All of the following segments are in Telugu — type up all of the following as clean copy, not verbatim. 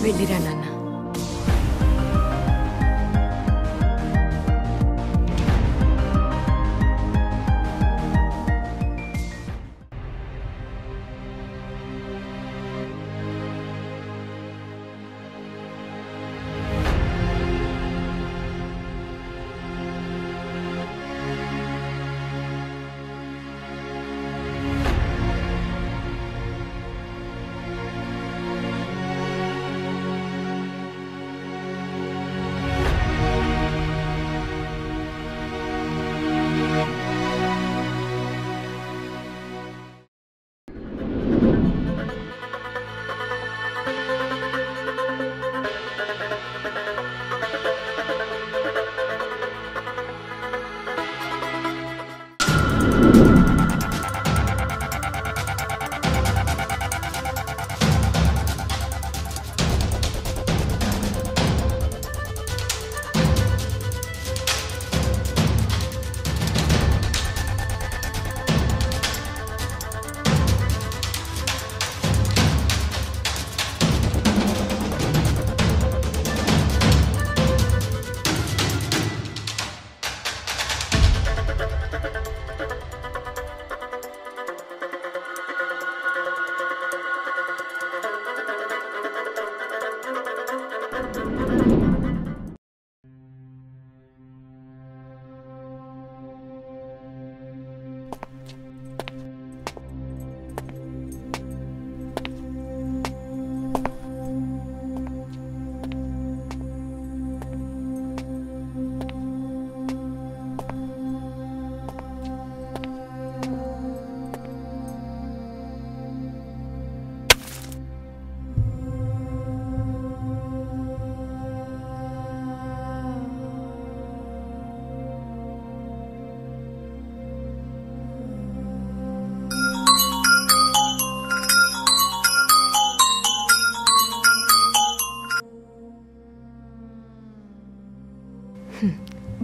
వెళ్ళిరా నాన్న.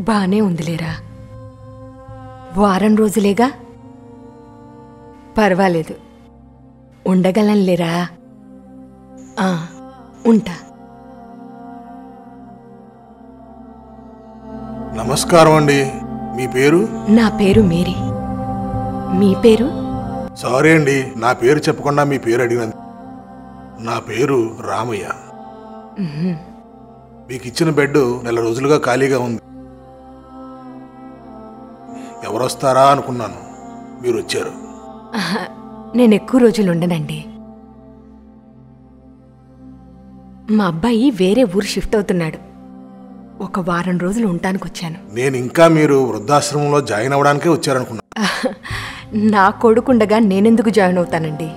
బానే ఉందిలేరా, వారం రోజులేగా, పర్వాలేదు, ఉండగలంలేరా. ఉంటా. నమస్కారం అండి. మీ పేరు? నా పేరు మేరీ. మీ పేరు? సారీ అండి, నా పేరు చెప్పకుండా మీ పేరు అడిగినందుకు. నా పేరు రామయ్య. మీకు ఇచ్చిన బెడ్ నెల రోజులుగా ఖాళీగా ఉంది. ఎవరొస్తారా అనుకున్నాను, మీరు వచ్చారు. నేను ఎక్కువ రోజులు ఉండనండి. మా అబ్బాయి వేరే ఊరు షిఫ్ట్ అవుతున్నాడు. ఒక వారం రోజులు ఉండటానికి వచ్చాను. నేను ఇంకా మీరు వృద్ధాశ్రమంలో జాయిన్ అవ్వడానికే వచ్చారనుకున్నా. నా కొడుకుండగా నేనెందుకు జాయిన్ అవుతానండి?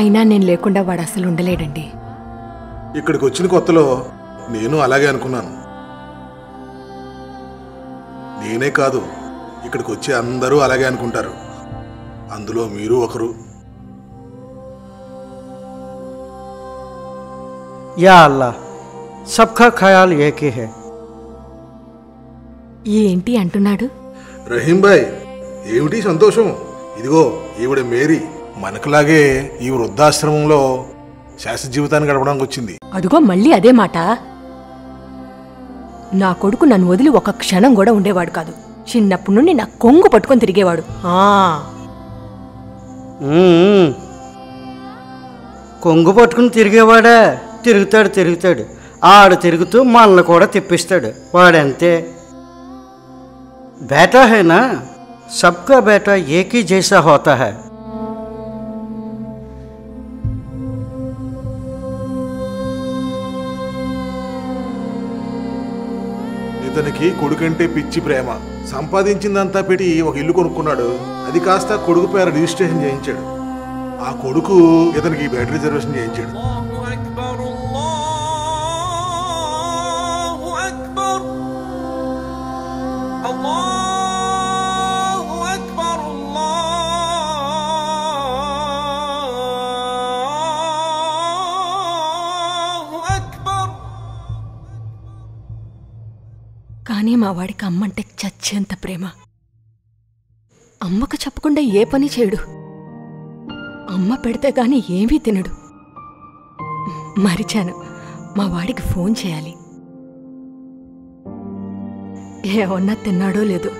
అయినా నేను లేకుండా వాడు అసలు ఉండలేడండి. ఇక్కడికి వచ్చిన కొత్తలో నేను అలాగే అనుకున్నాను. నేనే కాదు, ఇక్కడికి వచ్చే అందరూ అలాగే అనుకుంటారు. అందులో మీరు ఒకరు. యా అల్లా, సబ్కా ఖయాల్ ఏకే హై. ఏంటి అంటున్నాడు? రహీం భాయ్, ఏమిటి సంతోషం? ఇదిగో ఈవిడ మేరీ మనకులాగే ఈ వృద్ధాశ్రమంలో శాశ్వత జీవితాన్ని గడపడానికి వచ్చింది. అదిగో మళ్ళీ అదే మాట. నా కొడుకు నన్ను వదిలి ఒక క్షణం కూడా ఉండేవాడు కాదు. చిన్నప్పటి నుండి నా కొంగు పట్టుకొని తిరిగేవాడు. కొంగు పట్టుకుని తిరిగేవాడా? తిరుగుతాడు. ఆడు తిరుగుతూ మనల్ని కూడా తిప్పిస్తాడు. వాడంతే. బేటా హైనా, సబ్కా బేటా ఏకీ జైసా హోతా హై. ఇతనికి కొడుకంటే పిచ్చి ప్రేమ. సంపాదించిందంతా పెట్టి ఒక ఇల్లు కొనుక్కున్నాడు. అది కాస్త కొడుకు పేరు రిజిస్ట్రేషన్ చేయించాడు. ఆ కొడుకు ఇతనికి బెడ్ రిజర్వేషన్ చేయించాడు. కానీ మా వాడికి అమ్మంటే చచ్చేంత ప్రేమ. అమ్మకు చెప్పకుండా ఏ పని చేయడు. అమ్మ పెడితే గాని ఏమీ తినడు. మరిచాను, మా వాడికి ఫోన్ చేయాలి. ఏమన్నా తిన్నాడో లేదో.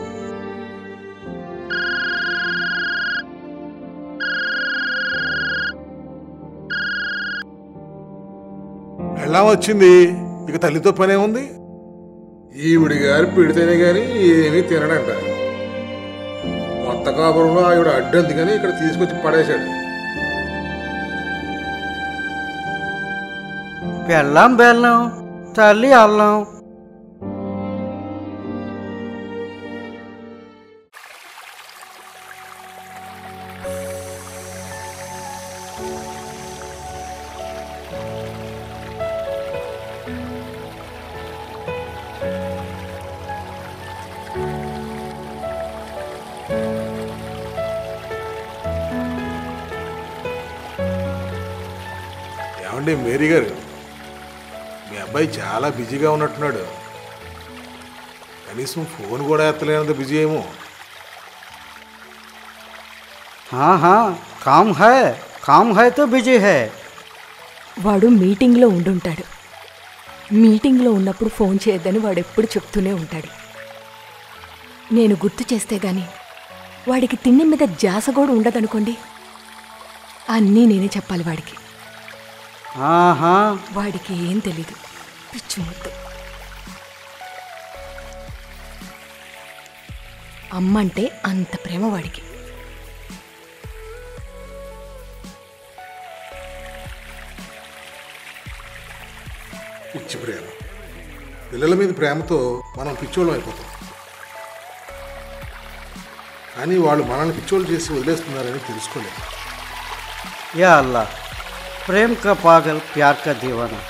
ఎలా వచ్చింది, ఇక తల్లితో పనే ఉంది. ఈవిడి గారు పెడితేనే గాని ఏమీ తినడంట. కొత్త కాపురంలో ఆవిడ అడ్డంది కానీ ఇక్కడ తీసుకొచ్చి పడేశాడు. పెళ్ళాం బెల్లం, తల్లి అల్లం. ఏమండి మేరీ గారు, మీ అబ్బాయి చాలా బిజీగా ఉన్నట్టున్నాడు. కనీసం ఫోన్ కూడా ఎత్తలేనంత బిజీ ఏమో. हाँ हाँ काम है तो बिजी है. వాడు మీటింగ్లో ఉండుంటాడు. మీటింగ్లో ఉన్నప్పుడు ఫోన్ చేయొద్దని వాడు ఎప్పుడు చెప్తూనే ఉంటాడు. నేను గుర్తు చేస్తే గాని వాడికి తిండి మీద ధ్యాస కూడా ఉండదనుకోండి. అన్నీ నేనే చెప్పాలి వాడికి. हाँ हाँ వాడికి ఏం తెలీదు, పిచ్చి ముద్దు. అమ్మంటే అంత ప్రేమ వాడికి. పిచ్చి ప్రేమ. పిల్లల మీద ప్రేమతో మనం పిచ్చోళ్ళం అయిపోతాం. కానీ వాళ్ళు మనల్ని పిచ్చోళ్ళు చేసి వదిలేస్తున్నారని తెలుసుకోలేదు. या अल्लाह, प्रेम का पागल, प्यार का दीवाना,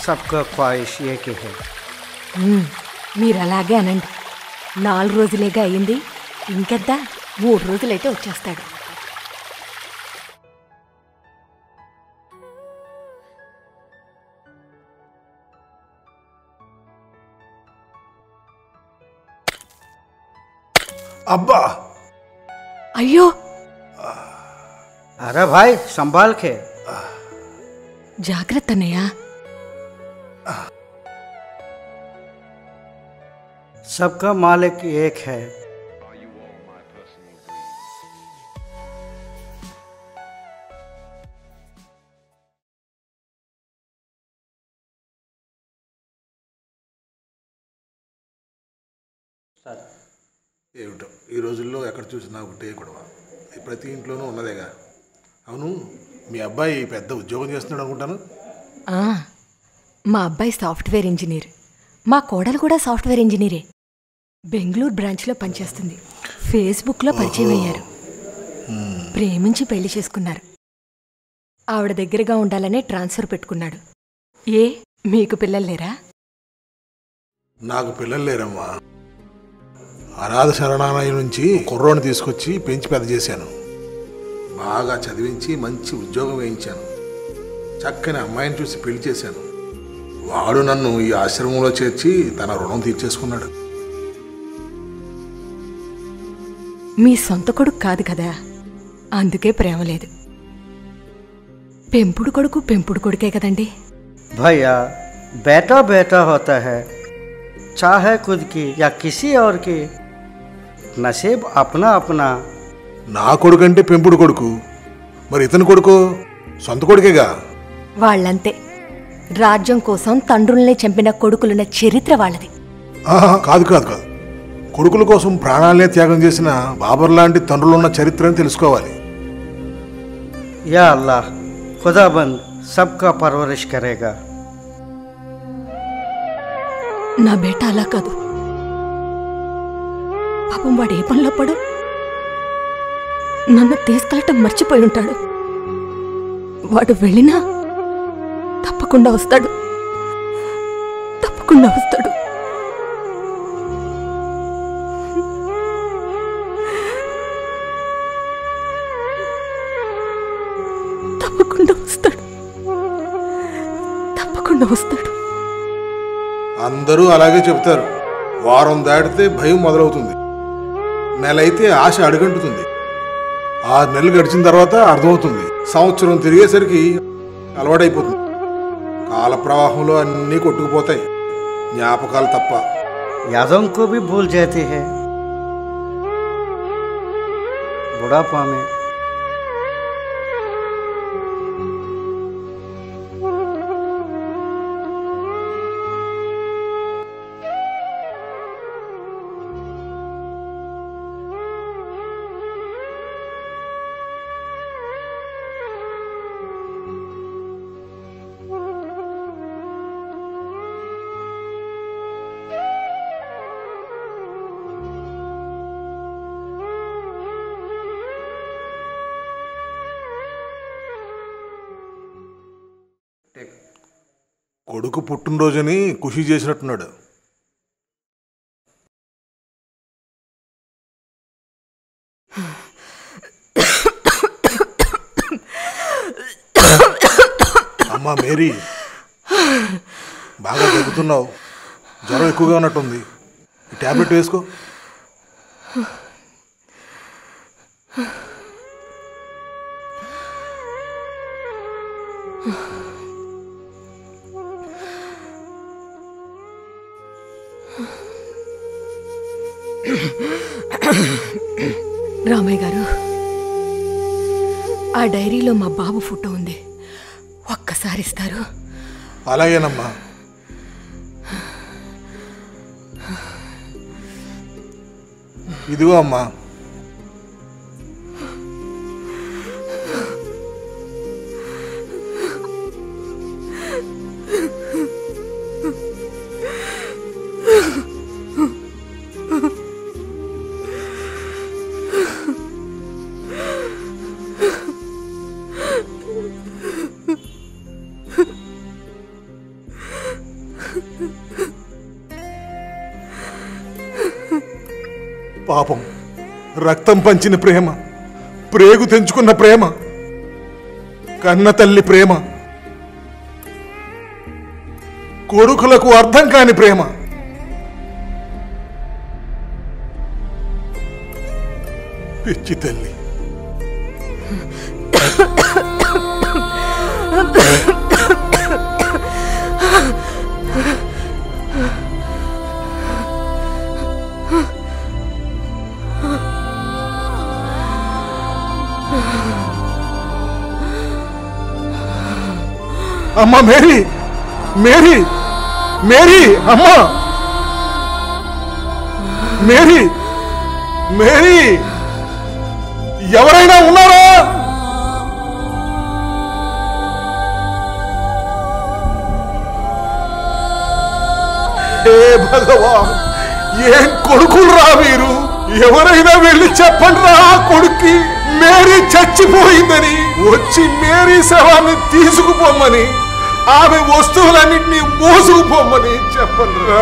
सबका ख्वाहिश एक ही है. మీరు అలాగే అనండి. 4 రోజులేగా అయింది, ఇంకెద్దా 3 రోజులైతే వచ్చేస్తాడు. అబ్బా, అయ్యో, अरे भाई संभाल के. జాగ్రత్త అన్నయ్య. सबका मालिक एक है. ఏమిటో ఈ రోజుల్లో ఎక్కడ చూసినా ఒకటే గొడవ. ప్రతి ఇంట్లోనూ ఉన్నదేగా. అవును, మీ అబ్బాయి పెద్ద ఉద్యోగం చేస్తున్నాడు అనుకుంటాను. ఆ, మా అబ్బాయి సాఫ్ట్వేర్ ఇంజనీర్. మా కోడలు కూడా సాఫ్ట్వేర్ ఇంజనీరే. బెంగళూరు బ్రాంచ్లో పనిచేస్తుంది. ఫేస్బుక్లో పరిచయం అయ్యారు. ప్రేమించి పెళ్లి చేసుకున్నారు. ఆవిడ దగ్గరగా ఉండాలనే ట్రాన్స్ఫర్ పెట్టుకున్నాడు. ఏ, మీకు పిల్లలు లేరా? నాకు పిల్లలు లేరమ్మా. అనాథ శరణాలయం నుంచి కుర్రోని తీసుకొచ్చి పెంచి పెద్ద చేశాను. బాగా చదివించి మంచి ఉద్యోగం వేయించాను. చక్కని అమ్మాయిని చూసి పెళ్లి చేశాను. వాడు నన్ను ఈ ఆశ్రమంలో చేర్చి తన రుణం తీర్చేసుకున్నాడు. మీ సొంత కొడుకు కాదు కదా, అందుకే ప్రేమ లేదు. పెంపుడు కొడుకు పెంపుడు కొడుకే కదండి. भैया, बेटा बेटा होता है, चाहे खुद की या किसी और की, नसीब अपना अपना. నా కొడుకంటే పెంపుడు కొడుకు, మరి ఇతని కొడుకు సొంత కొడుకేగా. వాళ్ళంతే. రాజ్యం కోసం తండ్రుల్ని చంపిన కొడుకులున్న చరిత్ర వాళ్ళది. కాదు కాదు కాదు, కొడుకుల కోసం ప్రాణాలనే త్యాగం చేసిన బాబర్ లాంటి తండ్రులున్న చరిత్రని తెలుసుకోవాలి. या अल्लाह, खुदाबंद सबका परवरिश करेगा. నా బేట అలా కాదు. పాపం వాడు ఏ పనిలో పడు నన్ను తీసుకెళ్ళటం మర్చిపోయి ఉంటాడు. వాడు వెళ్ళినా తప్పకుండా వస్తాడు, తప్పకుండా వస్తాడు. తప్పకుండా వస్తాడు, తప్పకుండా వస్తాడు. అందరూ అలాగే చెబుతారు. వారం దాటితే భయం మొదలవుతుంది. నెల అయితే ఆశ అడుగంటుతుంది. 6 నెలలు గడిచిన తర్వాత అర్థమవుతుంది. సంవత్సరం తిరిగేసరికి అలవాటైపోతుంది. కాల ప్రవాహంలో అన్నీ కొట్టుకుపోతాయి, జ్ఞాపకాలు తప్ప. यादों को भी भूल जाती है बुढ़ापा में। కొడుకు పుట్టినరోజుని ఖుషి చేసినట్టున్నాడు. అమ్మా మేరీ, బాగా దగ్గుతున్నావు, జ్వరం ఎక్కువగా ఉన్నట్టుంది. ఈ ట్యాబ్లెట్ వేసుకో. రామయ్య గారు, ఆ డైరీలో మా బాబు ఫోటో ఉంది, ఒక్కసారి ఇస్తారు? అలాగేనమ్మా. ఇదిగో అమ్మా. పాపం, రక్తం పంచిన ప్రేమ, ప్రేగు తెంచుకున్న ప్రేమ, కన్న తల్లి ప్రేమ, కొడుకులకు అర్థం కాని ప్రేమ. పిచ్చి తల్లి. అమ్మా మేరీ, మేరీ, మేరీ, అమ్మా మేరీ, మేరీ, ఎవరైనా ఉన్నారా? హే భగవాన్, ఏం కొడుకులు రా మీరు! ఎవరైనా వెళ్ళి చెప్పండి రా ఆ కొడుక్కి మేరీ చచ్చిపోయిందని, వచ్చి మేరీ శవాన్ని తీసుకుపోమ్మని, ఆమె వస్తువులన్నింటినీ మోసుకుపోమ్మని చెప్పండి రా.